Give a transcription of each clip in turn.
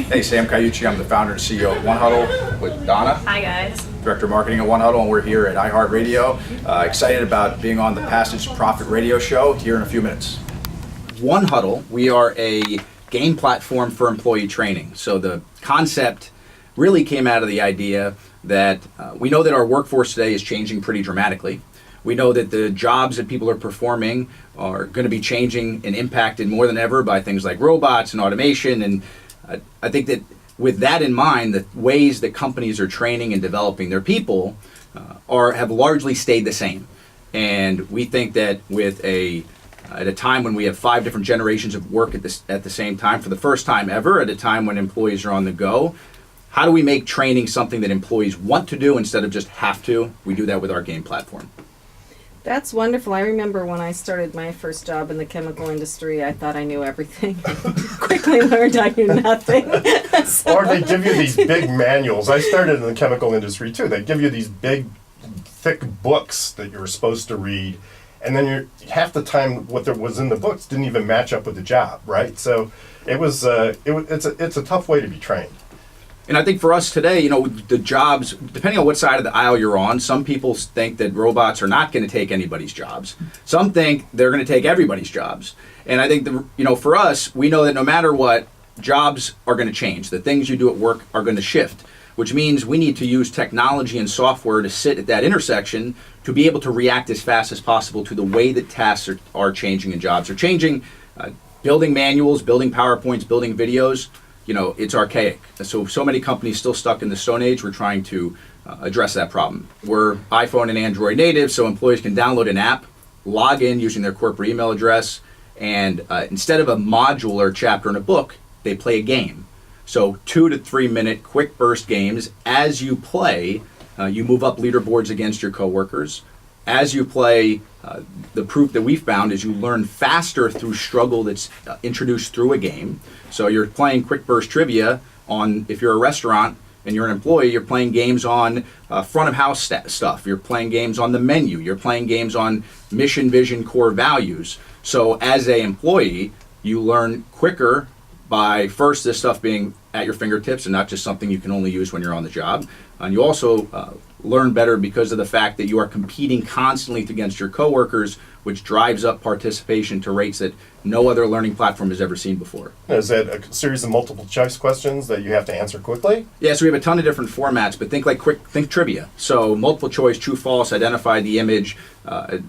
Hey, Sam Caucci. I'm the founder and CEO of 1Huddle with Donna. Hi, guys. Director of Marketing at 1Huddle, and we're here at iHeartRadio. Excited about being on the Passage to Profit radio show here in a few minutes. 1Huddle, we are a game platform for employee training. So the concept really came out of the idea that we know that our workforce today is changing pretty dramatically. We know that the jobs that people are performing are going to be changing and impacted more than ever by things like robots and automation. And I think that with that in mind, the ways that companies are training and developing their people have largely stayed the same. And we think that with at a time when we have 5 different generations of work at the same time, for the first time ever, at a time when employees are on the go, how do we make training something that employees want to do instead of just have to? We do that with our game platform. That's wonderful. I remember when I started my first job in the chemical industry, I thought I knew everything. Quickly learned I knew nothing. Or they give you these big manuals. I started in the chemical industry too. They give you these big, thick books that you're supposed to read, and then half the time what there was in the books didn't even match up with the job, right? So it's a tough way to be trained. And I think for us today, the jobs, depending on what side of the aisle you're on, some people think that robots are not going to take anybody's jobs. Some think they're going to take everybody's jobs. And I think, for us, we know that no matter what, jobs are going to change. The things you do at work are going to shift, which means we need to use technology and software to sit at that intersection to be able to react as fast as possible to the way that tasks are changing and jobs are changing. Building manuals, building PowerPoints, building videos, it's archaic. So many companies still stuck in the Stone Age. We're trying to address that problem. We're iPhone and Android native, so employees can download an app, log in using their corporate email address, and instead of a module or chapter in a book, they play a game. So 2 to 3 minute quick burst games. As you play, you move up leaderboards against your coworkers. As you play, the proof that we found is you learn faster through struggle that's introduced through a game. So you're playing quick burst trivia on, if you're a restaurant and you're an employee, you're playing games on front of house stuff. You're playing games on the menu. You're playing games on mission, vision, core values. So as an employee, you learn quicker by first this stuff being at your fingertips and not just something you can only use when you're on the job. And you also learn better because of the fact that you are competing constantly against your coworkers, which drives up participation to rates that no other learning platform has ever seen before. Is that a series of multiple choice questions that you have to answer quickly? Yeah, so we have a ton of different formats, but think trivia. So multiple choice, true, false, identify the image.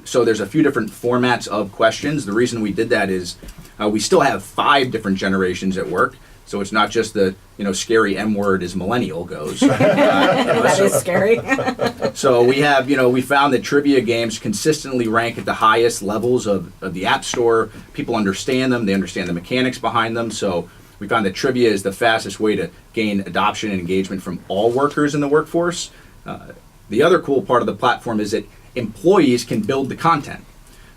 So there's a few different formats of questions. The reason we did that is we still have 5 different generations at work. So it's not just the scary M word as millennial goes. That is scary. So we found that trivia games consistently rank at the highest levels of the App Store. People understand them. They understand the mechanics behind them. So we found that trivia is the fastest way to gain adoption and engagement from all workers in the workforce. The other cool part of the platform is that employees can build the content.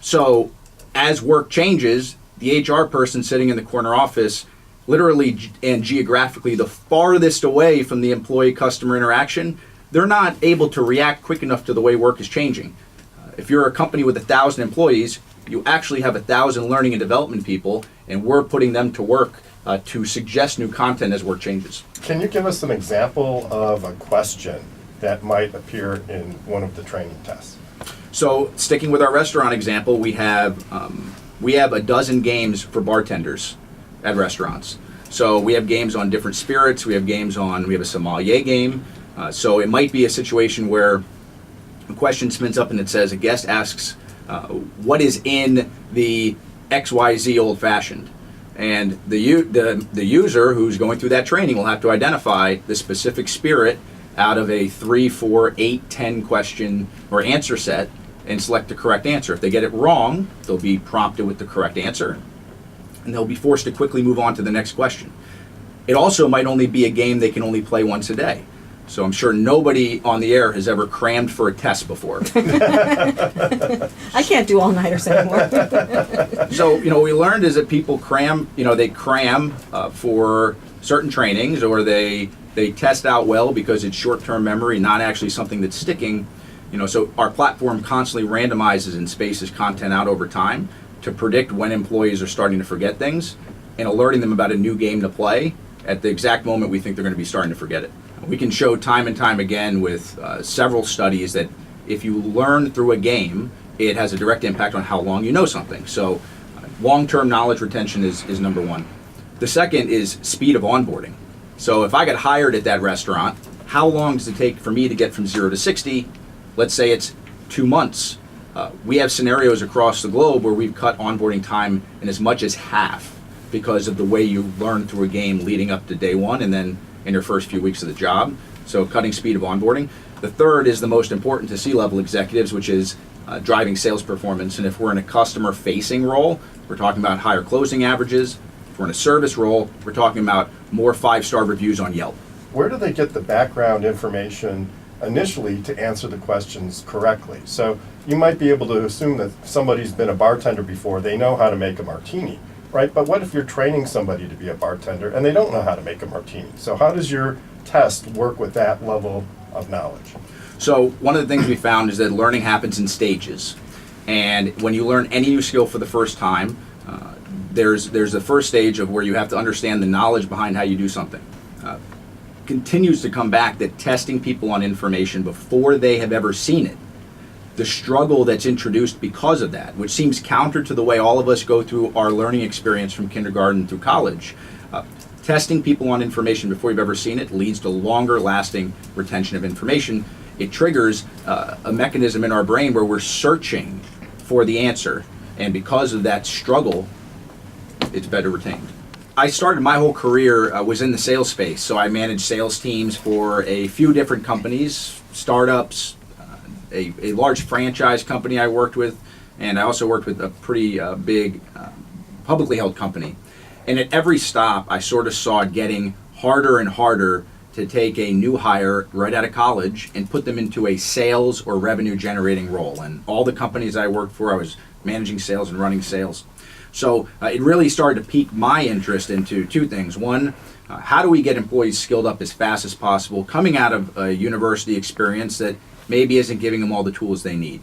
So as work changes, the HR person sitting in the corner office, literally and geographically the farthest away from the employee-customer interaction, they're not able to react quick enough to the way work is changing. If you're a company with 1,000 employees, you actually have 1,000 learning and development people, and we're putting them to work to suggest new content as work changes. Can you give us an example of a question that might appear in one of the training tests? So sticking with our restaurant example, we have a dozen games for bartenders at restaurants. So we have games on different spirits. We have a sommelier game. So it might be a situation where a question spins up and it says, a guest asks, what is in the XYZ old fashioned? And the user who's going through that training will have to identify the specific spirit out of a 3, 4, 8, 10 question or answer set and select the correct answer. If they get it wrong, they'll be prompted with the correct answer, and they'll be forced to quickly move on to the next question. It also might only be a game they can only play once a day. So I'm sure nobody on the air has ever crammed for a test before. I can't do all-nighters anymore. So, what we learned is that people cram, they cram for certain trainings, or they test out well because it's short-term memory, not actually something that's sticking. So our platform constantly randomizes and spaces content out over time to predict when employees are starting to forget things and alerting them about a new game to play at the exact moment we think they're going to be starting to forget it. We can show time and time again with several studies that if you learn through a game, it has a direct impact on how long you know something. So long-term knowledge retention is number one. The second is speed of onboarding. So if I get hired at that restaurant, how long does it take for me to get from 0 to 60? Let's say it's 2 months. We have scenarios across the globe where we've cut onboarding time in as much as half because of the way you learn through a game leading up to day one and then in your first few weeks of the job. So cutting speed of onboarding. The third is the most important to C-level executives, which is driving sales performance. And if we're in a customer-facing role, we're talking about higher closing averages. If we're in a service role, we're talking about more 5-star reviews on Yelp. Where do they get the background information initially to answer the questions correctly? So you might be able to assume that somebody's been a bartender before, they know how to make a martini, right? But what if you're training somebody to be a bartender and they don't know how to make a martini? So how does your test work with that level of knowledge? So one of the things we found is that learning happens in stages. And when you learn any new skill for the first time, there's the first stage of where you have to understand the knowledge behind how you do something. Continues to come back that testing people on information before they have ever seen it, the struggle that's introduced because of that, which seems counter to the way all of us go through our learning experience from kindergarten through college. Testing people on information before you've ever seen it leads to longer lasting retention of information. It triggers a mechanism in our brain where we're searching for the answer, and because of that struggle, it's better retained. I started my whole career, was in the sales space, so I managed sales teams for a few different companies, startups, a large franchise company I worked with, and I also worked with a pretty big publicly held company. And at every stop, I sort of saw it getting harder and harder to take a new hire right out of college and put them into a sales or revenue generating role. And all the companies I worked for, I was managing sales and running sales. So it really started to pique my interest into two things. One, how do we get employees skilled up as fast as possible coming out of a university experience that maybe isn't giving them all the tools they need?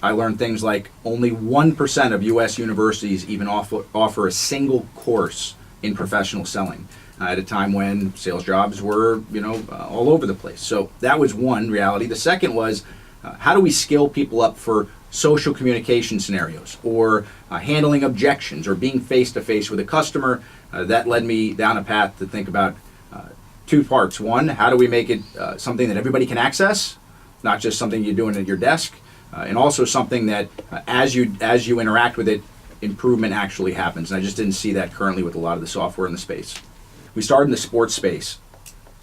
I learned things like only 1% of U.S. universities even offer a single course in professional selling at a time when sales jobs were, all over the place. So that was one reality. The second was, how do we skill people up for social communication scenarios or handling objections or being face-to-face with a customer? That led me down a path to think about two parts. One, how do we make it something that everybody can access, not just something you're doing at your desk, and also something that as you interact with it, improvement actually happens. And I just didn't see that currently with a lot of the software in the space. We started in the sports space.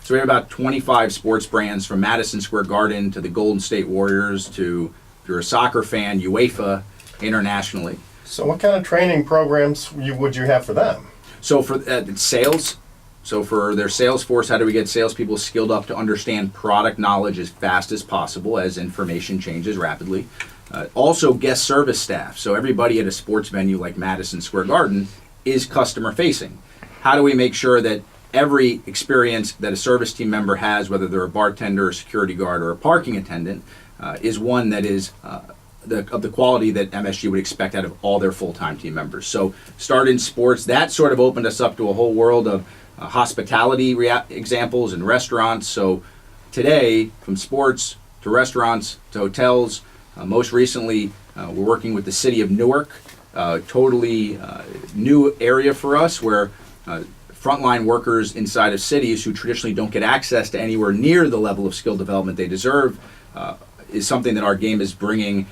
So we have about 25 sports brands, from Madison Square Garden to the Golden State Warriors to, if you're a soccer fan, UEFA internationally. So what kind of training programs would you have for them? So for sales, so for their sales force, how do we get salespeople skilled up to understand product knowledge as fast as possible as information changes rapidly? Also guest service staff. So everybody at a sports venue like Madison Square Garden is customer facing. How do we make sure that every experience that a service team member has, whether they're a bartender, a security guard, or a parking attendant, is one that is of the quality that MSG would expect out of all their full-time team members? So start in sports. That sort of opened us up to a whole world of hospitality examples and restaurants. So today, from sports to restaurants to hotels, most recently we're working with the city of Newark, totally new area for us, where frontline workers inside of cities who traditionally don't get access to anywhere near the level of skill development they deserve is something that our game is bringing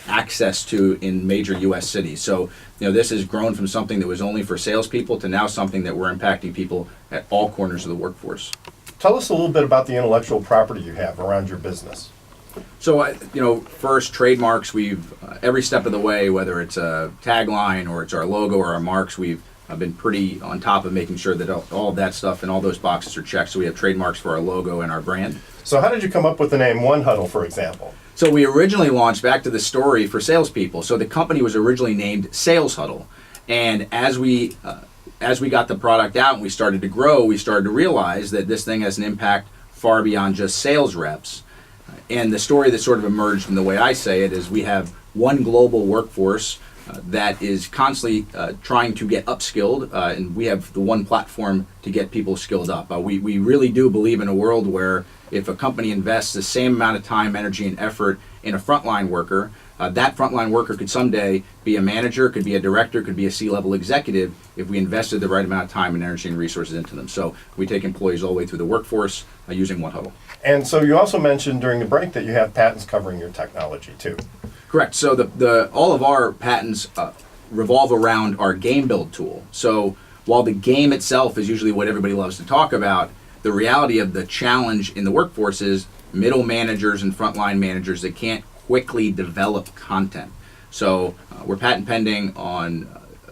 access to in major U.S. cities. So, this has grown from something that was only for salespeople to now something that we're impacting people at all corners of the workforce. Tell us a little bit about the intellectual property you have around your business. So, first, trademarks, we've, every step of the way, whether it's a tagline or it's our logo or our marks, we've been pretty on top of making sure that all of that stuff and all those boxes are checked. So we have trademarks for our logo and our brand. So how did you come up with the name 1Huddle, for example? So we originally launched, back to the story, for salespeople. So the company was originally named Sales Huddle. And as we got the product out and we started to grow, we started to realize that this thing has an impact far beyond just sales reps. And the story that sort of emerged from the way I say it is we have one global workforce that is constantly trying to get upskilled, and we have the one platform to get people skilled up. We really do believe in a world where if a company invests the same amount of time, energy, and effort in a frontline worker, that frontline worker could someday be a manager, could be a director, could be a C-level executive if we invested the right amount of time and energy and resources into them. So we take employees all the way through the workforce using 1Huddle. And so you also mentioned during the break that you have patents covering your technology too. Correct. So all of our patents revolve around our game build tool. So while the game itself is usually what everybody loves to talk about, the reality of the challenge in the workforce is middle managers and frontline managers that can't quickly develop content. So we're patent pending on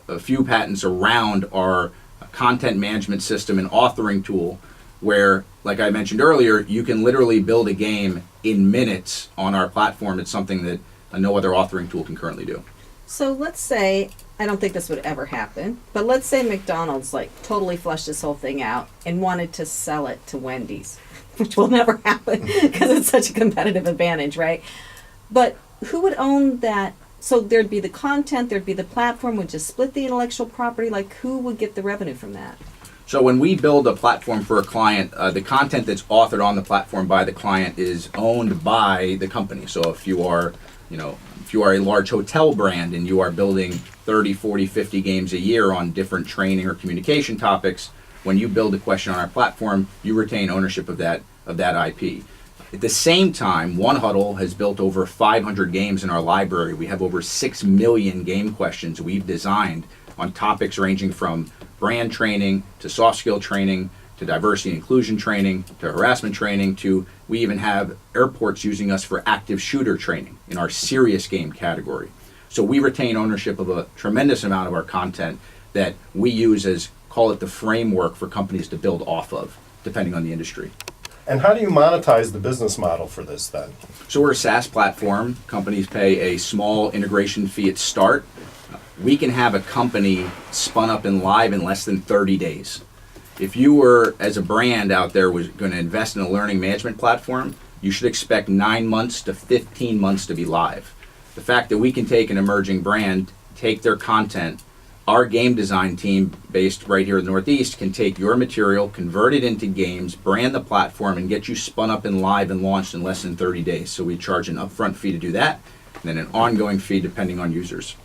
a few patents around our content management system and authoring tool where, like I mentioned earlier, you can literally build a game in minutes on our platform. It's something that no other authoring tool can currently do. So let's say, I don't think this would ever happen, but let's say McDonald's like totally flushed this whole thing out and wanted to sell it to Wendy's, which will never happen because it's such a competitive advantage, right? But who would own that? So there'd be the content, there'd be the platform, would just split the intellectual property, like who would get the revenue from that? So when we build a platform for a client, the content that's authored on the platform by the client is owned by the company. So if you are a large hotel brand and you are building 30, 40, 50 games a year on different training or communication topics, when you build a question on our platform, you retain ownership of that IP. At the same time, 1Huddle has built over 500 games in our library. We have over 6 million game questions we've designed on topics ranging from brand training to soft skill training to diversity and inclusion training to harassment training to we even have airports using us for active shooter training in our serious game category. So we retain ownership of a tremendous amount of our content that we use as, call it the framework for companies to build off of, depending on the industry. And how do you monetize the business model for this then? So we're a SaaS platform. Companies pay a small integration fee at start. We can have a company spun up and live in less than 30 days. If you were, as a brand out there, was going to invest in a learning management platform, you should expect 9 months to 15 months to be live. The fact that we can take an emerging brand, take their content, our game design team based right here in the Northeast can take your material, convert it into games, brand the platform, and get you spun up and live and launched in less than 30 days. So we charge an upfront fee to do that, and then an ongoing fee depending on users.